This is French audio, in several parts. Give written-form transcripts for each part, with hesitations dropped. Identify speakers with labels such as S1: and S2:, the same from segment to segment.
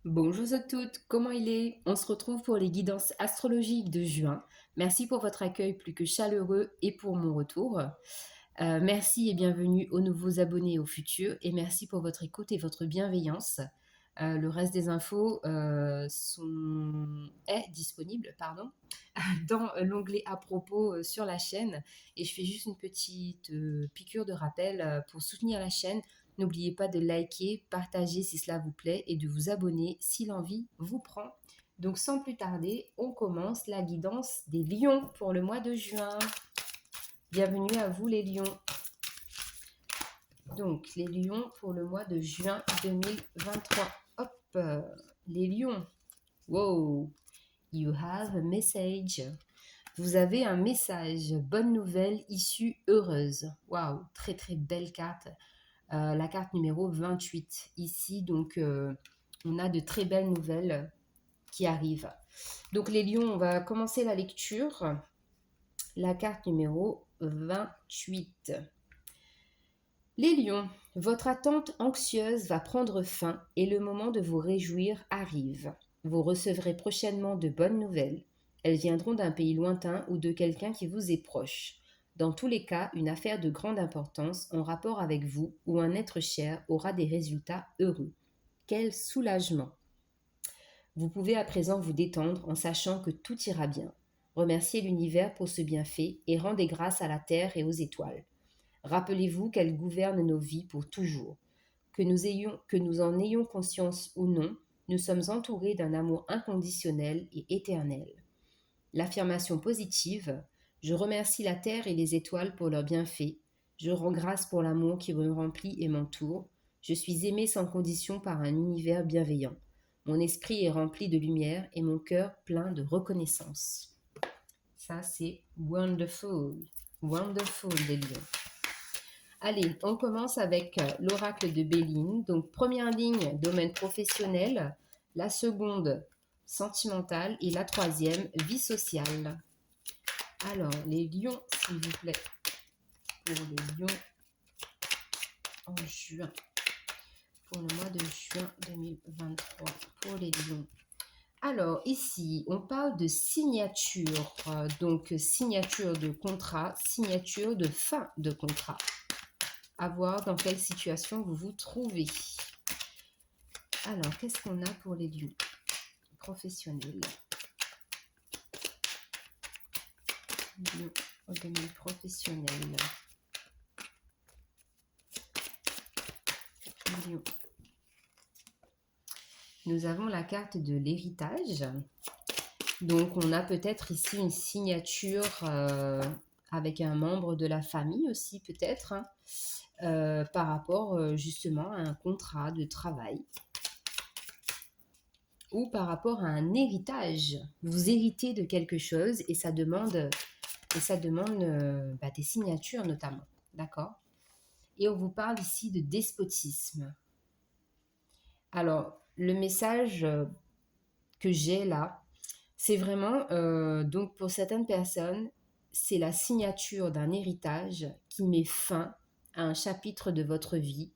S1: Bonjour à toutes, comment il est? On se retrouve pour les guidances astrologiques de juin. Merci pour votre accueil plus que chaleureux et pour mon retour. Merci et bienvenue aux nouveaux abonnés et aux futurs. Et merci pour votre écoute et votre bienveillance. Le reste des infos est disponible dans l'onglet à propos sur la chaîne. Et je fais juste une petite piqûre de rappel pour soutenir la chaîne. N'oubliez pas de liker, partager si cela vous plaît et de vous abonner si l'envie vous prend. Donc sans plus tarder, on commence la guidance des lions pour le mois de juin. Bienvenue à vous les lions. Donc les lions pour le mois de juin 2023. Hop, les lions. Wow, you have a message. Vous avez un message, bonne nouvelle, issue heureuse. Waouh, très très belle carte. La carte numéro 28 ici. Donc, on a de très belles nouvelles qui arrivent. Donc, les lions, on va commencer la lecture. La carte numéro 28. Les lions, votre attente anxieuse va prendre fin et le moment de vous réjouir arrive. Vous recevrez prochainement de bonnes nouvelles. Elles viendront d'un pays lointain ou de quelqu'un qui vous est proche. Dans tous les cas, une affaire de grande importance en rapport avec vous ou un être cher aura des résultats heureux. Quel soulagement! Vous pouvez à présent vous détendre en sachant que tout ira bien. Remerciez l'univers pour ce bienfait et rendez grâce à la terre et aux étoiles. Rappelez-vous qu'elles gouvernent nos vies pour toujours. Que nous en ayons conscience ou non, nous sommes entourés d'un amour inconditionnel et éternel. L'affirmation positive, je remercie la terre et les étoiles pour leurs bienfaits. Je rends grâce pour l'amour qui me remplit et m'entoure. Je suis aimé sans condition par un univers bienveillant. Mon esprit est rempli de lumière et mon cœur plein de reconnaissance. Ça, c'est wonderful. Wonderful, les lions. Allez, on commence avec l'oracle de Béline. Donc, première ligne, domaine professionnel. La seconde, sentimentale. Et la troisième, vie sociale. Alors, les lions, s'il vous plaît. Pour les lions en juin. Pour le mois de juin 2023. Pour les lions. Alors, ici, on parle de signature. Donc, signature de contrat, signature de fin de contrat. À voir dans quelle situation vous vous trouvez. Alors, qu'est-ce qu'on a pour les lieux professionnels? Lieux au domaine professionnel. Lieux. Nous avons la carte de l'héritage. Donc, on a peut-être ici une signature avec un membre de la famille aussi, peut-être, par rapport justement à un contrat de travail. Ou par rapport à un héritage. Vous héritez de quelque chose et ça demande des signatures notamment. D'accord? Et on vous parle ici de despotisme. Alors, le message que j'ai là, c'est vraiment, donc pour certaines personnes, c'est la signature d'un héritage qui met fin à un chapitre de votre vie,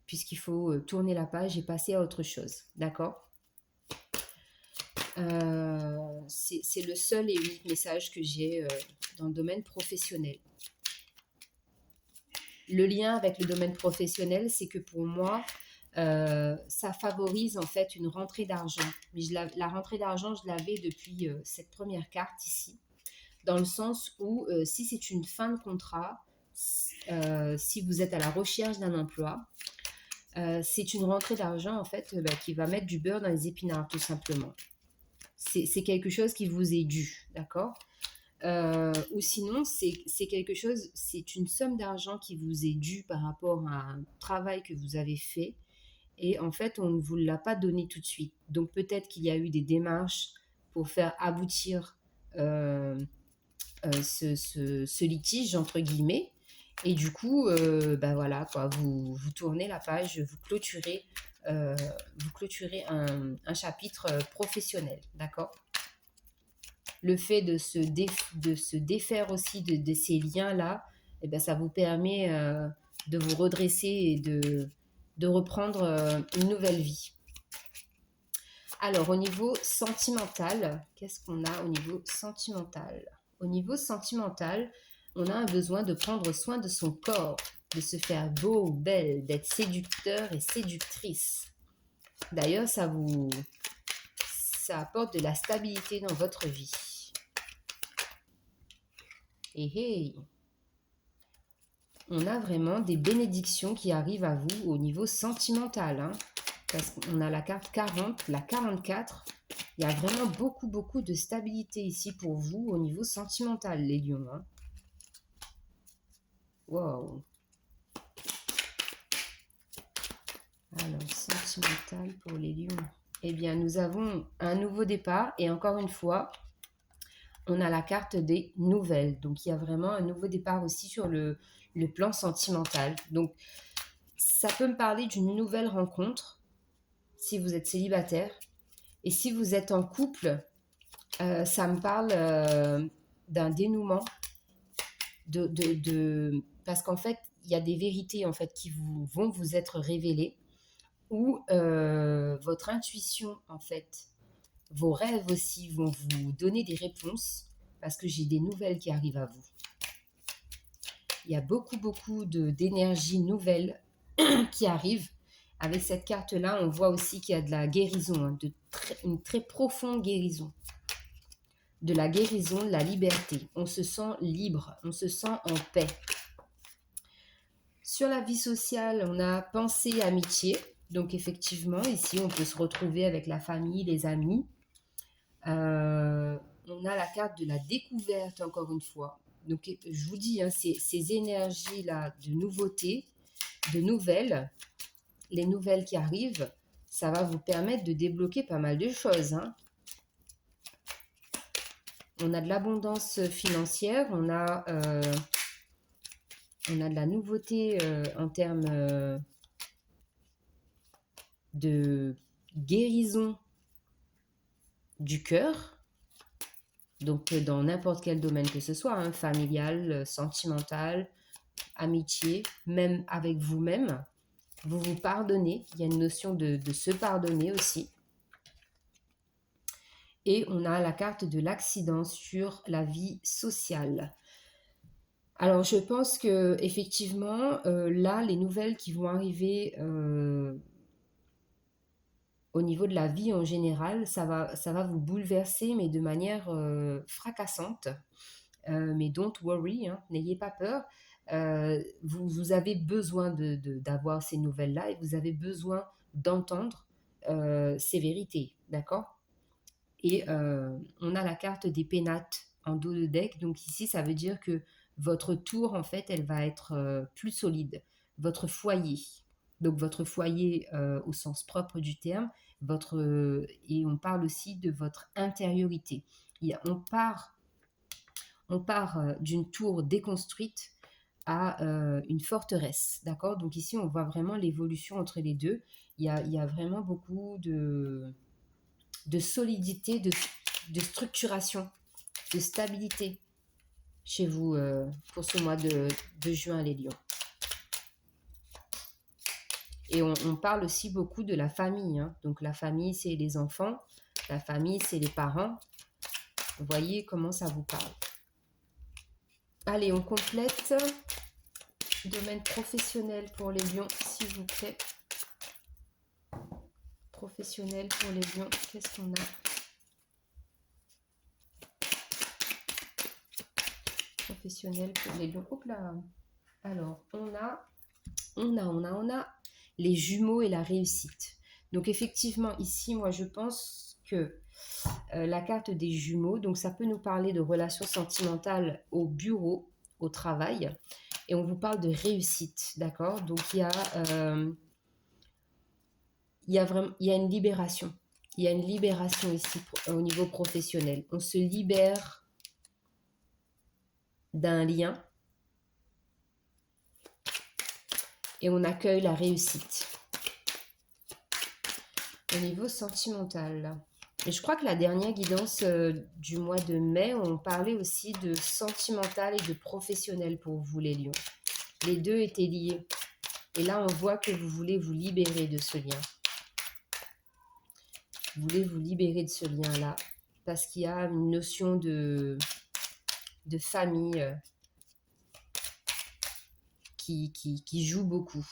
S1: puisqu'il faut tourner la page et passer à autre chose. D'accord? C'est le seul et unique message que j'ai dans le domaine professionnel. Le lien avec le domaine professionnel, c'est que pour moi, ça favorise en fait une rentrée d'argent. Mais la rentrée d'argent, je l'avais depuis cette première carte ici, dans le sens où si c'est une fin de contrat, si vous êtes à la recherche d'un emploi, c'est une rentrée d'argent en fait qui va mettre du beurre dans les épinards tout simplement. C'est quelque chose qui vous est dû, d'accord? Ou sinon, c'est quelque chose, c'est une somme d'argent qui vous est due par rapport à un travail que vous avez fait. Et en fait, on ne vous l'a pas donné tout de suite. Donc peut-être qu'il y a eu des démarches pour faire aboutir ce litige, entre guillemets. Et du coup, voilà, quoi, vous tournez la page, vous clôturez un chapitre professionnel, d'accord? Le fait de se défaire aussi de ces liens-là, eh ben, ça vous permet de vous redresser et de reprendre une nouvelle vie. Alors, au niveau sentimental, qu'est-ce qu'on a au niveau sentimental? Au niveau sentimental, on a un besoin de prendre soin de son corps, de se faire beau ou belle, d'être séducteur et séductrice. D'ailleurs, ça apporte de la stabilité dans votre vie. Et on a vraiment des bénédictions qui arrivent à vous au niveau sentimental, hein. Parce qu'on a la carte 40, la 44. Il y a vraiment beaucoup, beaucoup de stabilité ici pour vous au niveau sentimental, les lions, hein. Wow. Alors, sentimental pour les lions. Eh bien, nous avons un nouveau départ. Et encore une fois, on a la carte des nouvelles. Donc, il y a vraiment un nouveau départ aussi sur le plan sentimental. Donc, ça peut me parler d'une nouvelle rencontre si vous êtes célibataire. Et si vous êtes en couple, ça me parle d'un dénouement. Parce qu'en fait, il y a des vérités en fait qui vont vous être révélées. Ou votre intuition, en fait, vos rêves aussi vont vous donner des réponses parce que j'ai des nouvelles qui arrivent à vous. Il y a beaucoup, beaucoup d'énergie nouvelle qui arrive. Avec cette carte-là, on voit aussi qu'il y a de la guérison, hein, une très profonde guérison. De la guérison, de la liberté. On se sent libre, on se sent en paix. Sur la vie sociale, on a pensée, amitié. Donc effectivement, ici, on peut se retrouver avec la famille, les amis. On a la carte de la découverte, encore une fois. Donc je vous dis, hein, ces énergies-là de nouveauté, de nouvelles, les nouvelles qui arrivent, ça va vous permettre de débloquer pas mal de choses, hein. On a de l'abondance financière, on a de la nouveauté en termes de guérison du cœur, donc dans n'importe quel domaine que ce soit, hein, familial, sentimental, amitié, même avec vous-même, vous vous pardonnez, il y a une notion de se pardonner aussi. Et on a la carte de l'accident sur la vie sociale. Alors je pense que effectivement, là, les nouvelles qui vont arriver au niveau de la vie en général, ça va vous bouleverser, mais de manière fracassante. Mais don't worry, hein, n'ayez pas peur. Vous avez besoin d'avoir ces nouvelles-là et vous avez besoin d'entendre ces vérités, d'accord? Et on a la carte des pénates en dos de deck. Donc ici, ça veut dire que votre tour, en fait, elle va être plus solide. Votre foyer, donc votre foyer au sens propre du terme, et on parle aussi de votre intériorité. On part d'une tour déconstruite à une forteresse, d'accord? Donc ici, on voit vraiment l'évolution entre les deux. Il y a vraiment beaucoup de solidité, de structuration, de stabilité chez vous pour ce mois de juin, les lions. Et on parle aussi beaucoup de la famille, hein. Donc la famille, c'est les enfants, la famille, c'est les parents. Vous voyez comment ça vous parle. Allez, on complète. Domaine professionnel pour les lions, s'il vous plaît. Professionnel pour les lions, qu'est-ce qu'on a? Professionnel pour les lions. Hop là. Alors, on a les jumeaux et la réussite. Donc effectivement, ici, moi, je pense que la carte des jumeaux, donc ça peut nous parler de relations sentimentales au bureau, au travail, et on vous parle de réussite, d'accord? Donc il y a une libération. Il y a une libération ici au niveau professionnel. On se libère d'un lien et on accueille la réussite. Au niveau sentimental. Et je crois que la dernière guidance du mois de mai, on parlait aussi de sentimental et de professionnel pour vous, les lions. Les deux étaient liés. Et là, on voit que vous voulez vous libérer de ce lien. Vous voulez vous libérer de ce lien-là parce qu'il y a une notion de famille qui joue beaucoup.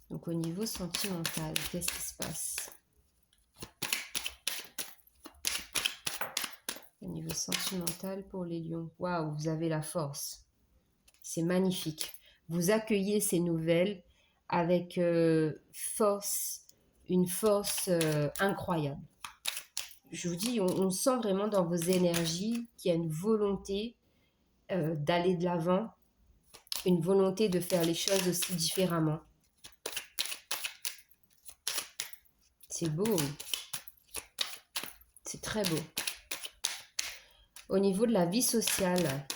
S1: Donc au niveau sentimental, qu'est-ce qui se passe? Au niveau sentimental pour les lions, waouh, vous avez la force. C'est magnifique. Vous accueillez ces nouvelles avec force, une force incroyable. Je vous dis, on sent vraiment dans vos énergies qu'il y a une volonté d'aller de l'avant, une volonté de faire les choses aussi différemment. C'est beau. C'est très beau. Au niveau de la vie sociale,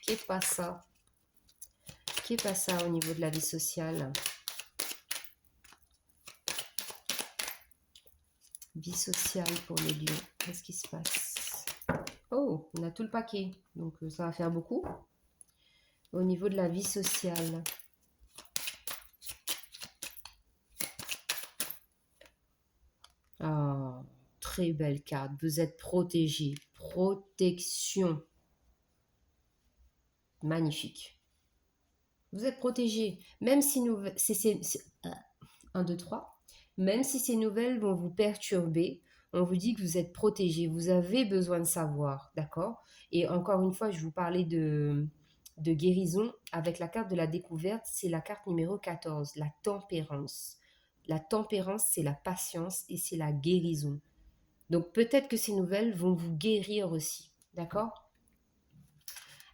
S1: qu'est-ce pas ça? Qu'est pas ça au niveau de la vie sociale? Vie sociale pour les lions. Qu'est-ce qui se passe? Oh, on a tout le paquet. Donc ça va faire beaucoup. Au niveau de la vie sociale. Ah, très belle carte. Vous êtes protégé. Protection. Magnifique. Vous êtes protégé. Même si nous... 1, 2, 3. Même si ces nouvelles vont vous perturber, on vous dit que vous êtes protégé. Vous avez besoin de savoir, d'accord? Et encore une fois, je vous parlais de guérison. Avec la carte de la découverte, c'est la carte numéro 14, la tempérance. La tempérance, c'est la patience et c'est la guérison. Donc peut-être que ces nouvelles vont vous guérir aussi, d'accord?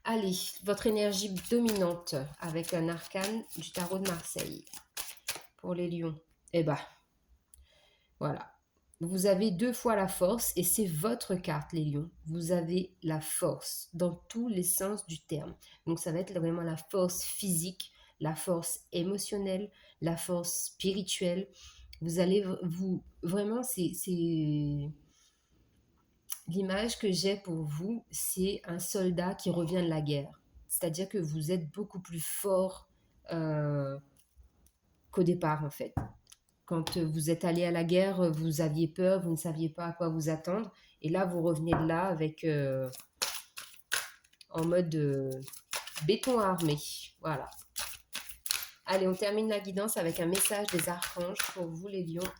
S1: Allez, votre énergie dominante avec un arcane du tarot de Marseille pour les lions. Eh ben, voilà. Vous avez 2 fois la force et c'est votre carte, les lions. Vous avez la force dans tous les sens du terme. Donc, ça va être vraiment la force physique, la force émotionnelle, la force spirituelle. Vous allez vraiment, c'est l'image que j'ai pour vous, c'est un soldat qui revient de la guerre. C'est-à-dire que vous êtes beaucoup plus fort qu'au départ, en fait. Quand vous êtes allé à la guerre, vous aviez peur, vous ne saviez pas à quoi vous attendre. Et là, vous revenez de là avec en mode béton armé. Voilà. Allez, on termine la guidance avec un message des archanges pour vous, les lions.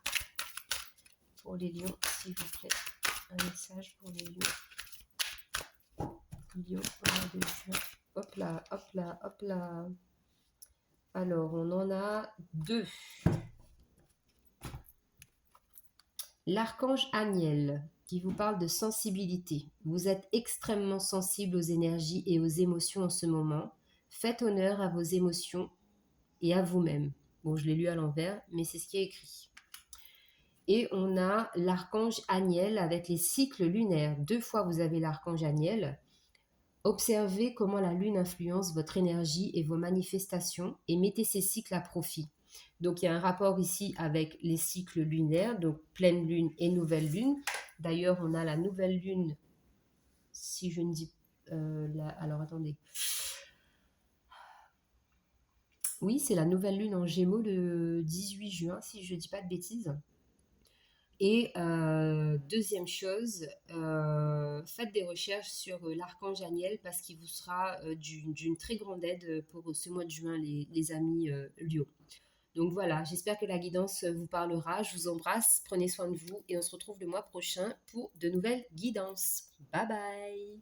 S1: Pour les lions, s'il vous plaît. Un message pour les lions. Lions, au mois de juin. Hop là, hop là, hop là. Alors, on en a 2. L'archange Aniel qui vous parle de sensibilité. Vous êtes extrêmement sensible aux énergies et aux émotions en ce moment. Faites honneur à vos émotions et à vous-même. Bon, je l'ai lu à l'envers, mais c'est ce qui est écrit. Et on a l'archange Aniel avec les cycles lunaires. 2 fois, vous avez l'archange Aniel. Observez comment la lune influence votre énergie et vos manifestations et mettez ces cycles à profit. Donc, il y a un rapport ici avec les cycles lunaires, donc pleine lune et nouvelle lune. D'ailleurs, on a la nouvelle lune, si je ne dis... alors, attendez. Oui, c'est la nouvelle lune en Gémeaux le 18 juin, si je ne dis pas de bêtises. Et deuxième chose, faites des recherches sur l'archange Aniel parce qu'il vous sera d'une très grande aide pour ce mois de juin, les amis Lion. Donc voilà, j'espère que la guidance vous parlera. Je vous embrasse, prenez soin de vous et on se retrouve le mois prochain pour de nouvelles guidances. Bye bye!